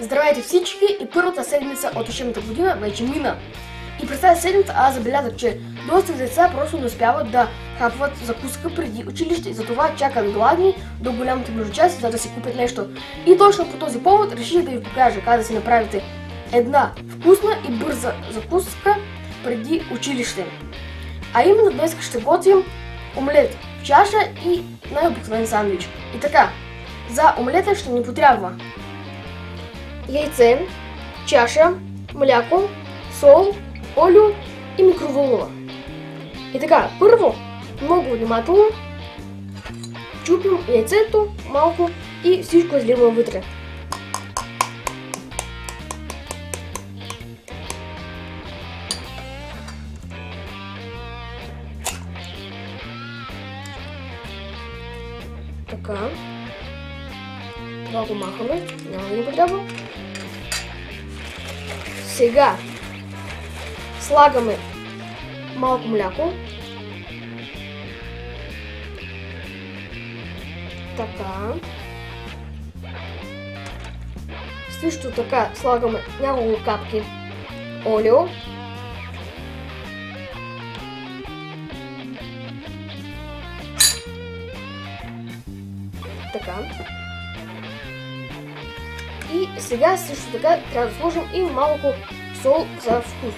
Здравейте всички и първата седмица от учебната година вече мина. И през тази седмица аз забелязах, че доста деца просто не успяват да хапват закуска преди училище и затова чакат гладни до голямото междучасие, за да си купят нещо. И точно по този повод реших да ви покажа как да си направите една вкусна и бърза закуска преди училище. А именно днес ще готвим омлет в чаша и най-обикновен сандвич. И така, за омлета ще ни потрябва яйце, чаша, мляко, сол, олио и микровълнова. И така, първо, много внимателно чупим яйцето малко и всичко изливаме вътре. Така. Това го махаме, няма да ни потрябва. Сега слагаме малко мляко. Така. Също така слагаме няколко капки олио. Така. И сега също така трябва да сложим и малко сол за вкус.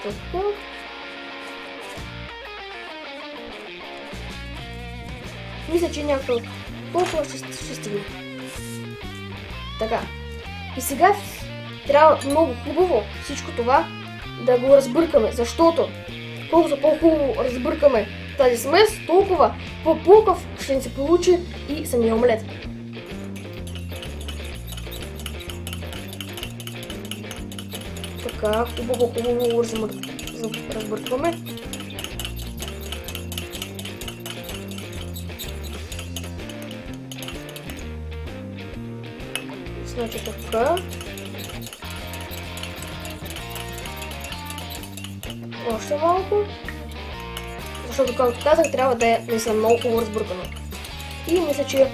Така. Мисля, че някакво толкова ще стигне. Така. И сега трябва много хубаво всичко това да го разбъркаме, защото колкото по-хубаво разбъркаме тази смес, толкова по-пулкав ще ни се получи и самия омлет. Така, хубаво разбъркваме. Значи така. Още малко. Защото, както казах, трябва да не са много хубаво разбъркано. И мисля, че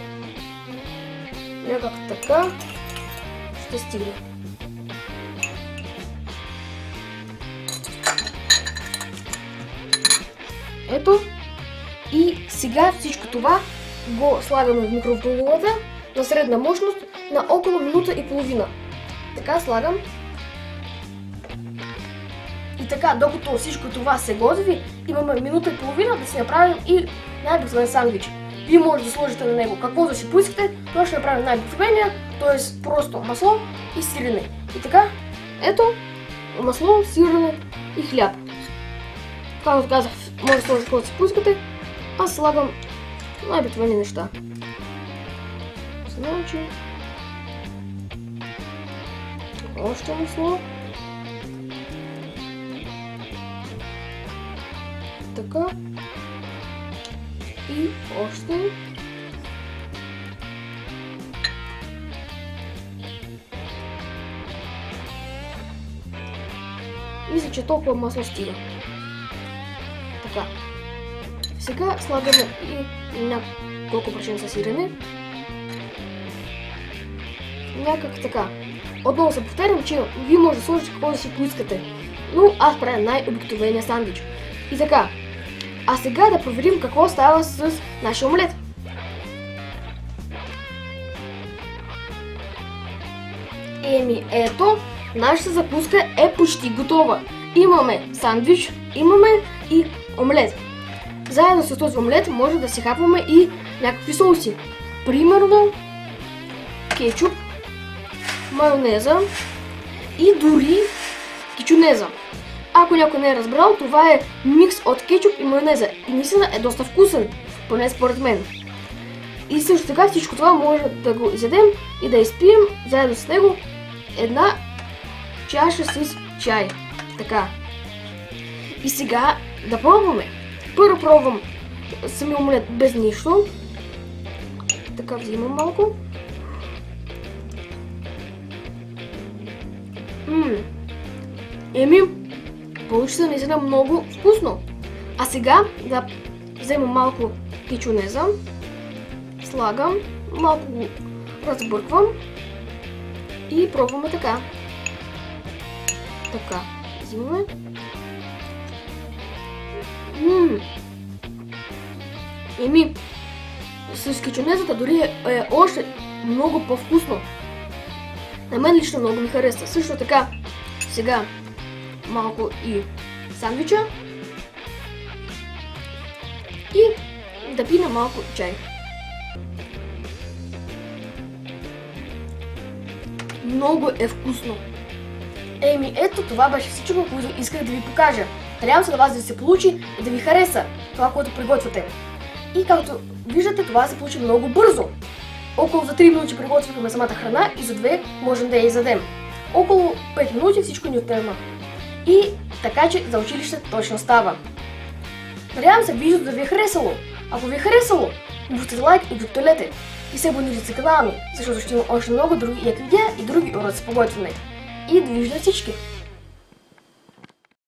някак така ще стигне. Ето. И сега всичко това го слагаме в микровълновата на средна мощност на около минута и половина. Така слагам. И така, докато всичко това се готви, имаме минута и половина да си направим и най-обикновен сандвич. Вие може да сложите на него какво да си поискате, това ще направим най-обикновения, т.е. просто масло и сирене. И така, ето, масло, сирене и хляб. Както казах, може да сложите какво да си поискате, аз слагам най-обикновени неща. Значи, още масло. Така. И още. Мисля, че толкова масло стига. Така. Сега слагаме и няколко прашенца сирене. Някак така. Отново се повтарям, че вие може да сложите какво да си поискате. Но аз правя най-обикновения сандвич. И така. А сега да проверим какво става с нашия омлет. Еми ето, нашата закуска е почти готова. Имаме сандвич, имаме и омлет. Заедно с този омлет може да си хапваме и някакви соуси. Примерно кетчуп, майонеза и дори кичунеза. Ако някой не е разбрал, това е микс от кетчуп и майонеза и наистина е доста вкусен, поне според мен. И също така всичко това може да го изядем и да изпием заедно с него една чаша с чай. Така. И сега да пробваме. Първо пробвам самия омлет без нищо. Така взимам малко. Еми, получи се наистина много вкусно. А сега да взема малко кичунеза, слагам, малко го разбърквам и пробваме така. Така, взимаме. С кичунезата дори е още много по-вкусно. На мен лично много ми харесва. Също така, сега малко и сандвича. И да пина малко чай. Много е вкусно. Ето това беше всичко, което исках да ви покажа. Надявам се на вас да се получи и да ви хареса това, което приготвяте. И както виждате, това се получи много бързо. Около за 3 минути приготвихме самата храна и за 2 можем да я изядем. Около 5 минути всичко ни отнема. И така, че за училище точно става. Надявам се видеото да ви е харесало. Ако ви е харесало, пуснете лайк и го споделете. И се абонирайте за канала ми, защото ще има още много други яки видеа и други уроци по готвене. И да виждат всички!